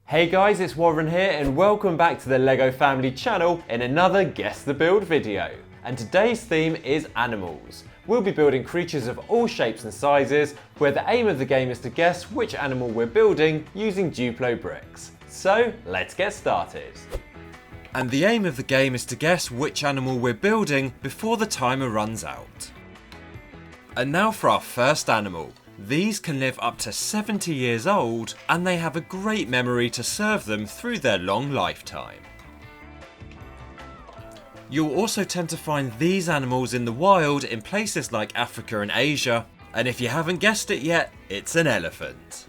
Hey guys, it's Warren here and welcome back to the LEGO family channel in another Guess the Build video. And today's theme is animals. We'll be building creatures of all shapes and sizes, where the aim of the game is to guess which animal we're building using Duplo bricks. So let's get started. And the aim of the game is to guess which animal we're building before the timer runs out. And now for our first animal. These can live up to 70 years old, and they have a great memory to serve them through their long lifetime. You'll also tend to find these animals in the wild in places like Africa and Asia, and if you haven't guessed it yet, it's an elephant.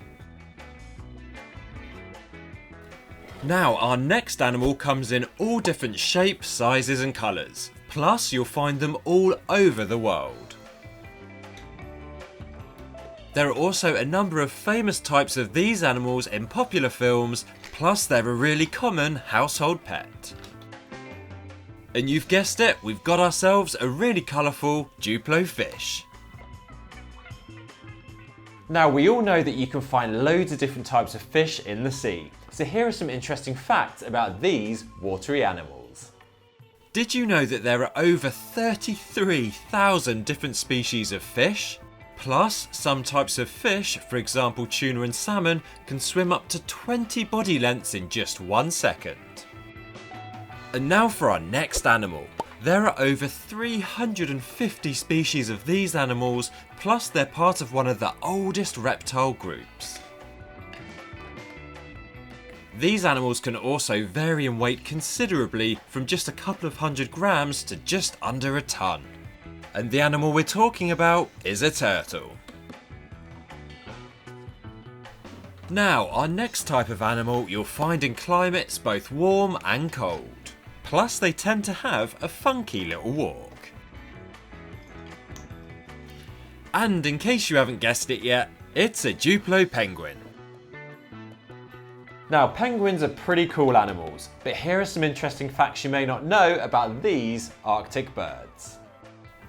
Now our next animal comes in all different shapes, sizes and colours, plus you'll find them all over the world. There are also a number of famous types of these animals in popular films, plus they're a really common household pet. And you've guessed it, we've got ourselves a really colourful Duplo fish. Now we all know that you can find loads of different types of fish in the sea, so here are some interesting facts about these watery animals. Did you know that there are over 33,000 different species of fish? Plus, some types of fish, for example tuna and salmon, can swim up to 20 body lengths in just 1 second. And now for our next animal. There are over 350 species of these animals, plus they're part of one of the oldest reptile groups. These animals can also vary in weight considerably, from just a couple of 100 grams to just under a ton. And the animal we're talking about is a turtle. Now, our next type of animal you'll find in climates both warm and cold. Plus they tend to have a funky little walk. And in case you haven't guessed it yet, it's a Duplo penguin. Now penguins are pretty cool animals, but here are some interesting facts you may not know about these Arctic birds.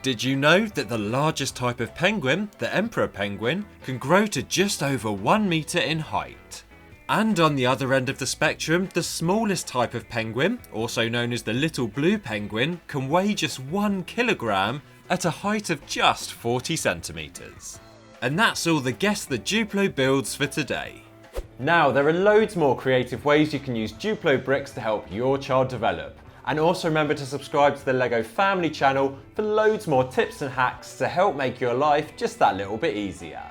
Did you know that the largest type of penguin, the emperor penguin, can grow to just over 1 metre in height? And on the other end of the spectrum, the smallest type of penguin, also known as the little blue penguin, can weigh just 1 kilogram at a height of just 40 centimetres. And that's all the Guess the Duplo builds for today. Now there are loads more creative ways you can use Duplo bricks to help your child develop. And also remember to subscribe to the LEGO family channel for loads more tips and hacks to help make your life just that little bit easier.